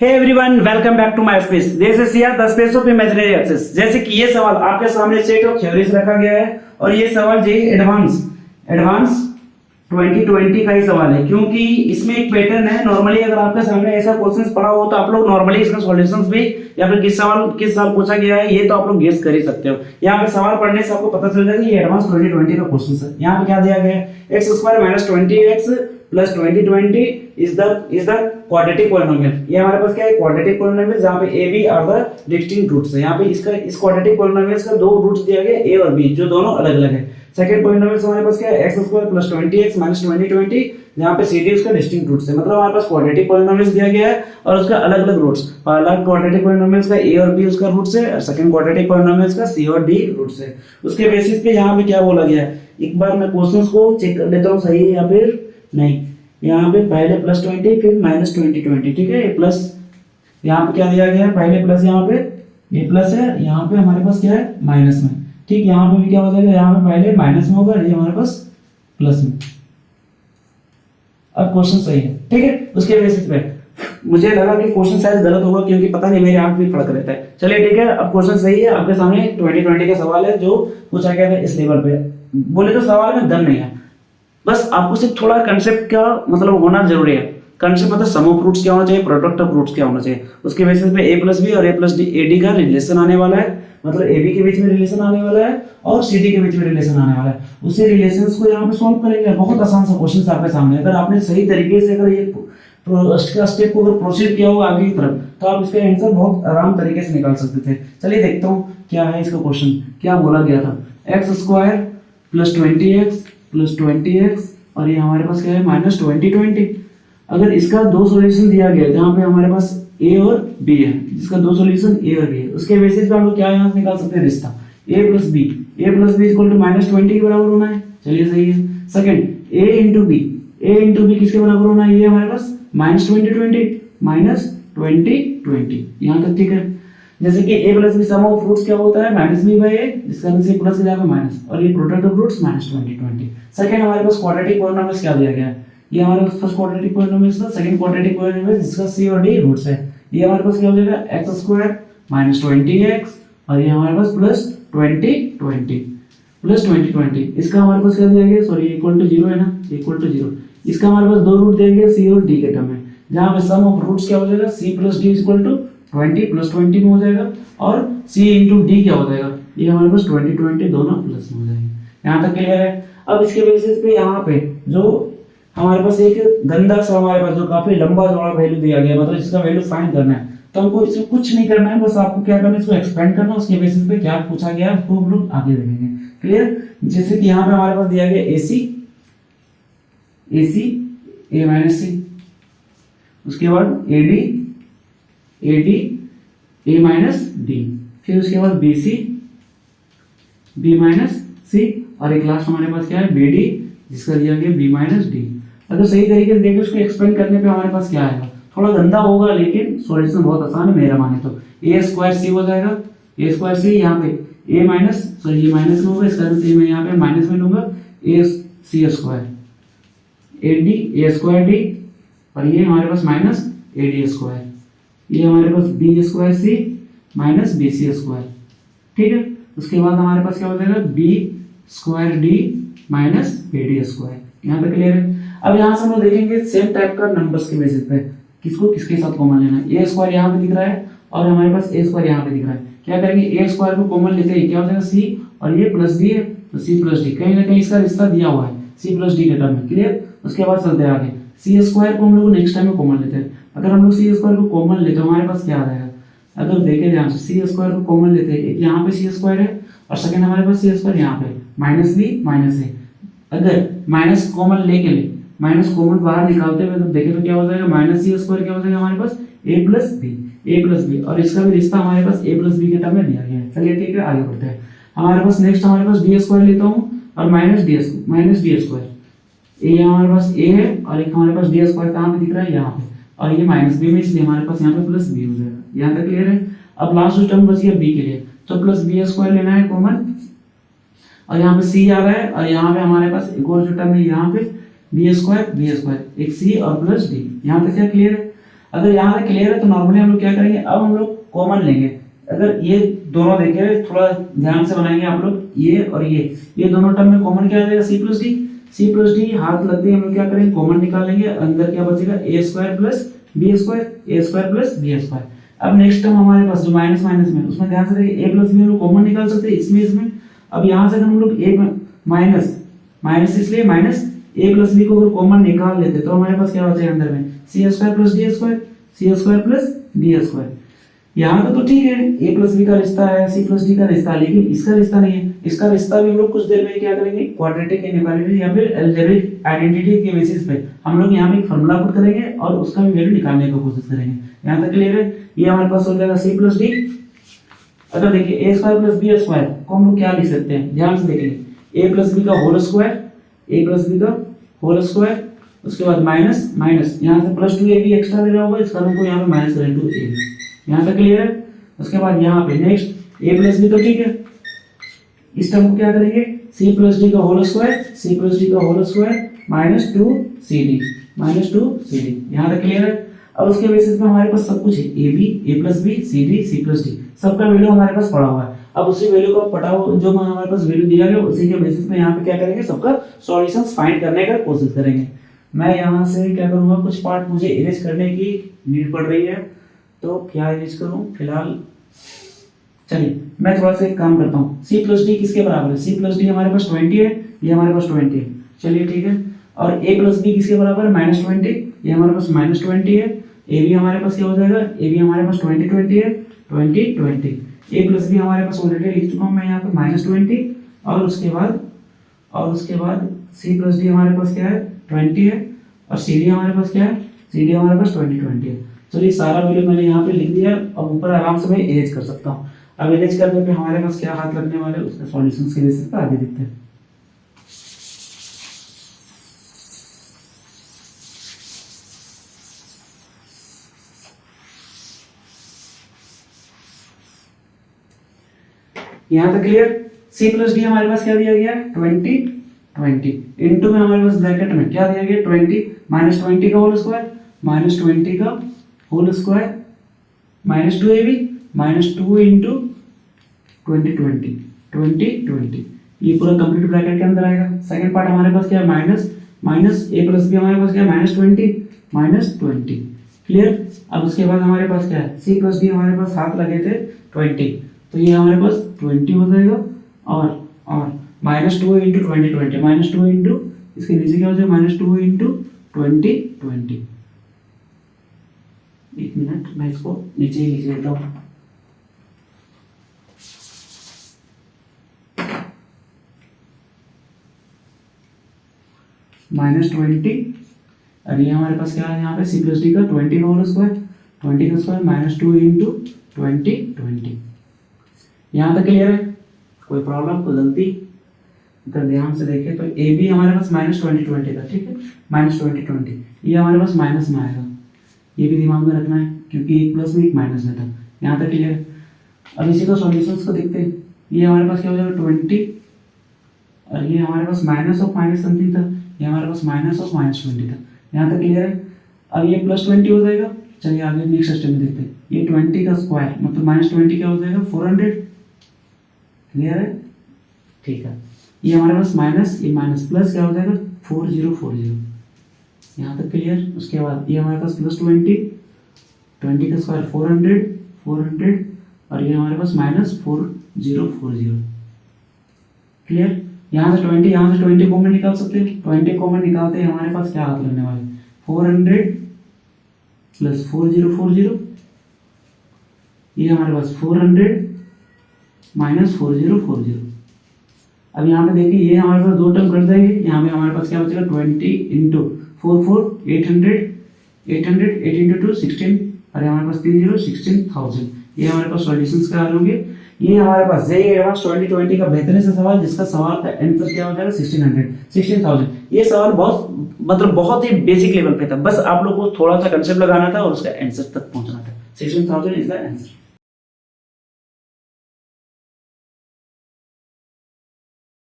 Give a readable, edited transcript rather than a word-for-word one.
Hey everyone, welcome back to my space. This is here the space of imaginary access. जैसे कि ये सवाल आपके सामने सेट ऑफ थ्योरीज रखा गया है और ये सवाल जेईई एडवांस 2020 का ही सवाल है, क्योंकि इसमें एक पैटर्न है। नॉर्मली अगर आपके सामने ऐसा क्वेश्चंस पड़ा हो तो आप लोग नॉर्मली इसका सॉल्यूशंस भी या फिर किस साल पूछा गया है ये तो आप लोग गेस कर ही सकते हो। यहाँ पे सवाल पढ़ने से आपको पता चल जाएगा ये एडवांस 2020 का क्वेश्चन है। यहाँ पे क्या दिया गया है, x² - 20x plus 2020 is the quadratic polynomial. ये हमारे पास क्या है, क्वाड्रेटिक पॉलिनोमियल जहां पे a b are the distinct roots है। यहाँ पे इस क्वाड्रेटिक पॉलिनोमियल्स का दो रूट्स दिया गया a और b, जो दोनों अलग अलग है। सेकंड पॉलिनोमियल हमारे पास क्या है, x² + 20x - 2020 जहां पे c d उसका डिस्टिंक्ट रूट्स है। मतलब हमारे पास क्वाड्रेटिक पॉलिनोमियल्स दिया गया है और उसका अलग अलग रूट्स। पहला क्वाड्रेटिक पॉलिनोमियल्स का a और b उसका रूट्स है और सेकंड क्वाड्रेटिक पॉलिनोमियल्स का c और d रूट्स है। उसके बेसिस पे यहाँ पे क्या बोला गया है, एक बार मैं क्वेश्चंस को चेक कर लेता हूँ सही है या फिर नहीं। यहाँ पे पहले +20 फिर -2020, ठीक है। ये प्लस यहाँ पे क्या दिया गया है, पहले प्लस, यहाँ पे ये प्लस है, यहाँ पे हमारे पास क्या है माइनस में, ठीक। यहाँ पे भी क्या हो जाएगा, यहाँ पे पहले माइनस में होगा, ये हमारे पास प्लस में। अब क्वेश्चन सही है, ठीक है। उसके बेसिस पे मुझे लगा कि क्वेश्चन शायद गलत होगा, क्योंकि पता नहीं मेरे आंख भी फड़क रहता है। चलिए ठीक है, अब क्वेश्चन सही है। आपके सामने 2020 का सवाल है जो पूछा गया था इस लेवल पे। बोले तो सवाल में दम नहीं है, बस आपको सिर्फ थोड़ा कंसेप्ट का मतलब होना जरूरी है। कंसेप्ट मतलब सम ऑफ रूट्स क्या होना चाहिए, प्रोडक्ट ऑफ रूट्स क्या होना चाहिए। उसके बेसिस पे a + b और a + d ad का रिलेशन आने वाला है, मतलब ab के बीच में रिलेशन आने वाला है और cd के बीच में रिलेशन आने वाला है। उसी रिलेशंस को यहाँ पे सॉल्व करेंगे। बहुत आसान सा क्वेश्चन आपके सामने, अगर आपने सही तरीके से अगर ये स्टेप को अगर प्रोसीड किया हो आगे की तरफ तो आप इसका आंसर बहुत आराम तरीके से निकाल सकते थे। चलिए देखता हूँ क्या है इसका क्वेश्चन। क्या बोला गया था, x² + 20x + 20x और ये हमारे पास क्या है -2020। अगर इसका दो सॉल्यूशन दिया गया है जहां पे हमारे पास a और b है, जिसका दो सॉल्यूशन a और b है, उसके बेसिस पे हम लोग क्या यहाँ से निकाल सकते हैं रिश्ता a + b = -20 के बराबर होना है। चलिए सही है। सेकंड a × b किसके बराबर होना है, ये हमारे पास -2020 यहाँ तक, ठीक है। जैसे कि a + b sum of roots क्या होता है -b/a, जिसका नीचे प्लस के जगह माइनस, और ये प्रोडक्ट ऑफ रूट्स -2020। सेकंड हमारे पास क्वाड्रेटिक पॉलिनोमियल्स क्या दिया गया है, ये हमारे पास फर्स्ट क्वाड्रेटिक पॉलिनोमियल्स था। सेकंड क्वाड्रेटिक पॉलिनोमियल्स जिसका c और d रूट्स है, ये हमारे पास क्या हो जाएगा, x² - 20x और ये हमारे पास +20 इसका हमारे पास क्या दिया गया, सॉरी इक्वल टू 0 है ना, इक्वल टू 0। इसका हमारे पास दो रूट देंगे c और d के टर्म में, जहां पे सम ऑफ रूट्स क्या हो जाएगा, c + d = 20 + 20 में हो जाएगा और c × d क्या हो जाएगा, ये हमारे पास 20 दोनों प्लस में हो जाएंगे। यहाँ तक क्लियर है। अब इसके बेसिस पे यहाँ पे जो हमारे पास एक गंदा सा हमारे पास जो काफी लंबा चौड़ा वैल्यू दिया गया, मतलब इसका वैल्यू फाइंड करना है, तो हमको इसमें कुछ नहीं करना है, बस आपको क्या करना है, इसको एक्सपेंड करना। उसके बेसिस पे क्या पूछा गया है उसको हम लोग आगे देखेंगे। क्लियर। जैसे कि यहाँ पे हमारे पास दिया गया AC a - c, उसके बाद AD a - d, फिर उसके बाद BC b - c और एक लास्ट हमारे पास क्या है BD, जिसका दिया गया b - d। अगर सही तरीके से देखें उसको एक्सपेंड करने पे हमारे पास क्या आएगा, थोड़ा गंदा होगा लेकिन सॉल्यूशन बहुत आसान है मेरा माने तो। a² c हो जाएगा, a² c यहाँ पे ये माइनस में होगा, इस कारण से मैं यहाँ पे माइनस में लूंगा, ac² ad a² d और ये हमारे पास -ad², ये हमारे पास b² c - bc², ठीक है। उसके बाद हमारे पास क्या हो जाएगा b² d - ad²। यहाँ तक क्लियर है। अब यहाँ से हम लोग देखेंगे सेम टाइप का नंबर्स के बेसिस पे किसको किसके साथ कॉमन लेना है। a² यहाँ पे दिख रहा है और हमारे पास a² यहाँ पे दिख रहा है। क्या करेंगे, a² को कॉमन लेते हैं, क्या हो जाएगा c और ये प्लस d है तो c + d, कहीं ना कहीं इसका रिश्ता दिया हुआ है c + d के टर्म में। क्लियर। उसके बाद चलते हैं आगे, c² को हम लोग नेक्स्ट टाइम में कॉमन लेते हैं। अगर हम लोग c² को कॉमन लेते हैं हमारे पास क्या आ जाएगा, अगर देखें ध्यान से c² को कॉमन लेते हैं, एक यहाँ पे c² है और सेकंड हमारे पास c² यहाँ पे -b - a। अगर माइनस कॉमन लेके माइनस कॉमन बाहर निकालते हुए तो देखें तो क्या हो जाएगा, -c² क्या हो जाएगा हमारे पास a + b और इसका भी रिश्ता हमारे पास a + b के टर्म में दिया गया है। चलिए ठीक है, आगे बढ़ते हैं। हमारे पास नेक्स्ट हमारे पास d² लेता हूँ और -d², ये हमारे पास a है और एक हमारे पास d² कहाँ पे दिख रहा है, यहाँ पे, और ये -b में, इसलिए हमारे पास यहाँ पे +b हो जाएगा। यहाँ तक क्लियर है। अब लास्ट टर्म बच गया b के लिए, तो +b² लेना है कॉमन और यहाँ पे c आ रहा है और यहाँ पे हमारे पास एक और जो टर्म है यहाँ पे b² एक c और +d। यहाँ तक क्या क्लियर है। अगर यहाँ पे क्लियर है तो नॉर्मली हम लोग क्या करेंगे, अब हम लोग कॉमन लेंगे। अगर ये दोनों देखें थोड़ा ध्यान से बनाएंगे आप लोग, ये और ये दोनों टर्म में कॉमन क्या आ जाएगा, सी प्लस डी हाथ लगते ही हम लोग क्या करेंगे, कॉमन निकाल लेंगे, अंदर क्या बचेगा ए स्क्वायर प्लस बी स्क्वायर। अब नेक्स्ट टर्म हमारे पास जो माइनस माइनस में, उसमें ध्यान से देखिए ए प्लस बी हम लोग कॉमन निकाल सकते हैं इसमें। अब यहाँ से अगर हम लोग ए माइनस इसलिए माइनस ए प्लस बी को अगर कॉमन निकाल लेते तो हमारे पास क्या बचेगा अंदर में, सी स्क्वायर प्लस डी स्क्वायर। यहाँ तो ठीक है, ए प्लस बी का रिश्ता है, सी प्लस डी का रिश्ता है, लेकिन इसका रिश्ता नहीं है। इसका रिश्ता भी हम लोग कुछ देर में क्या करेंगे, क्वाड्रेटिक इनइक्वालिटी या फिर अलजेब्रिक आइडेंटिटी के बेसिस पे हम लोग यहाँ पे एक फार्मूला पुट करेंगे और उसका भी वैल्यू निकालने की कोशिश करेंगे। यहाँ तक क्लियर है? ये हमारे पास हो जाएगा सी प्लस डी। अगर देखिए ए स्क्वायर प्लस बी स्क्वायर को हम लोग क्या लिख सकते हैं, ध्यान से देखिए, ए प्लस बी का होल स्क्वायर, उसके बाद माइनस माइनस, यहाँ से प्लस 2 ए बी एक्स्ट्रा दे रहा होगा, इसका हमको यहाँ पे माइनस करें 2 ए। यहाँ तक क्लियर है? उसके बाद यहाँ पे नेक्स्ट ए प्लस बी तो ठीक है, इस टर्म को क्या करेंगे, सी प्लस डी का whole square minus 2 C D. यहाँ तक क्लियर है? अब उसके बेसिस पे हमारे पास सब कुछ है, A plus B C plus D, सबका वैल्यू हमारे पास पड़ा हुआ है। अब उसी वैल्यू को पटा हुआ जो हमारे पास वैल्यू दिया गया उसी के बेसिस पे यहाँ पे क्या करेंगे, सबका सॉल्यूशंस फाइंड करने का कोशिश करेंगे। मैं यहाँ से क्या करूँगा, कुछ पार्ट मुझे इरेज करने की नीड पड़ रही है, तो क्या इरेज करूँ फिलहाल। चलिए मैं थोड़ा सा एक काम करता हूँ, सी प्लस डी किसके बराबर है, सी प्लस डी हमारे पास 20 है, ये हमारे पास 20 है, चलिए ठीक है। और ए प्लस बी किसके बराबर है, -20, ये हमारे पास -20 है। ए बी हमारे पास क्या हो जाएगा, ए बी हमारे पास 20 है, 20। ए प्लस बी हमारे पास ऑलरेडी लिख चुका हूँ मैं यहाँ पे -20, और उसके बाद सी प्लस डी हमारे पास क्या है 20 है, और सी डी हमारे पास क्या है, सी डी हमारे पास 20 है। चलिए सारा वैल्यू मैंने यहाँ पे लिख दिया, अब ऊपर आराम से मैं इरेज कर सकता हूँ। अब इरेज करने पे हमारे पास क्या हाथ लगने वाले, उसके सॉल्यूशंस के बेसिस पे आगे देखते हैं। यहाँ तक क्लियर? सी प्लस डी हमारे पास क्या दिया गया, 20 इंटू में हमारे पास ब्रैकेट में क्या दिया गया, 20 -20 का होल स्क्वायर -2ab -2 इंटू 20 ये पूरा कंप्लीट ब्रैकेट के अंदर आएगा। सेकंड पार्ट हमारे पास क्या है, माइनस ए प्लस बी हमारे पास क्या है, -20 क्लियर। अब उसके बाद हमारे पास क्या है, सी प्लस डी हमारे पास हाथ लगे थे 20, तो ये हमारे पास 20 हो जाएगा, और -2 इंटू 20 -2 इंटू इसके नीचे क्या हो जाएगा, -2 इंटू 20। एक मिनट मैं इसको नीचे ही लिख लेता हूँ। -20, और ये हमारे पास क्या है, यहाँ पे सी प्लस डी का 20 का होल स्क्वायर -2 इंटू 20। यहाँ तक क्लियर है? कोई प्रॉब्लम, कोई गलती? अगर ध्यान से देखें तो ए बी हमारे पास -20 था, ठीक है, -20, ये हमारे पास माइनस में आएगा, ये भी दिमाग में रखना है क्योंकि एक प्लस में एक माइनस में था। यहाँ तक क्लियर है? अब इसी को सॉल्यूशंस को देखते हैं। ये हमारे पास क्या हो जाएगा 20, और ये हमारे पास माइनस ऑफ माइनस समथिंग था, ये हमारे पास माइनस ऑफ -20 था। यहाँ तक क्लियर है? अब ये +20 हो जाएगा। चलिए आगे नेक्स्ट स्टेप में देखते हैं। ये 20 का स्क्वायर मतलब -20 क्या हो जाएगा 400, क्लियर है? ठीक है। ये हमारे पास माइनस, ये माइनस प्लस क्या हो जाएगा 4040, यहाँ तक क्लियर। उसके बाद ये हमारे पास +20 का स्क्वायर 400 और ये हमारे पास -4040, क्लियर। यहाँ से 20 कॉमन निकाल सकते हैं। 20 कॉमन निकालते हैं हमारे पास क्या हाथ लगने वाले 400 + 4040, ये हमारे पास 400 - 4040। अब यहाँ पे देखिए ये हमारे पास दो टर्म कट जाएंगे। यहाँ पे हमारे पास क्या बचेगा 20 × 4 4 800 8 × 2 16 और हमारे पास 30 16,000। ये हमारे पास सॉल्यूशंस का हल होंगे। ये हमारे पास जेईई एडवांस 2020 का बेहतरीन सा सवाल जिसका सवाल का आंसर क्या हो जाएगा 16,000। ये सवाल बहुत ही बेसिक लेवल पे था, बस आप लोग को थोड़ा सा कंसेप्ट लगाना था और उसका आंसर तक पहुंचना था। 16,000 इज द आंसर।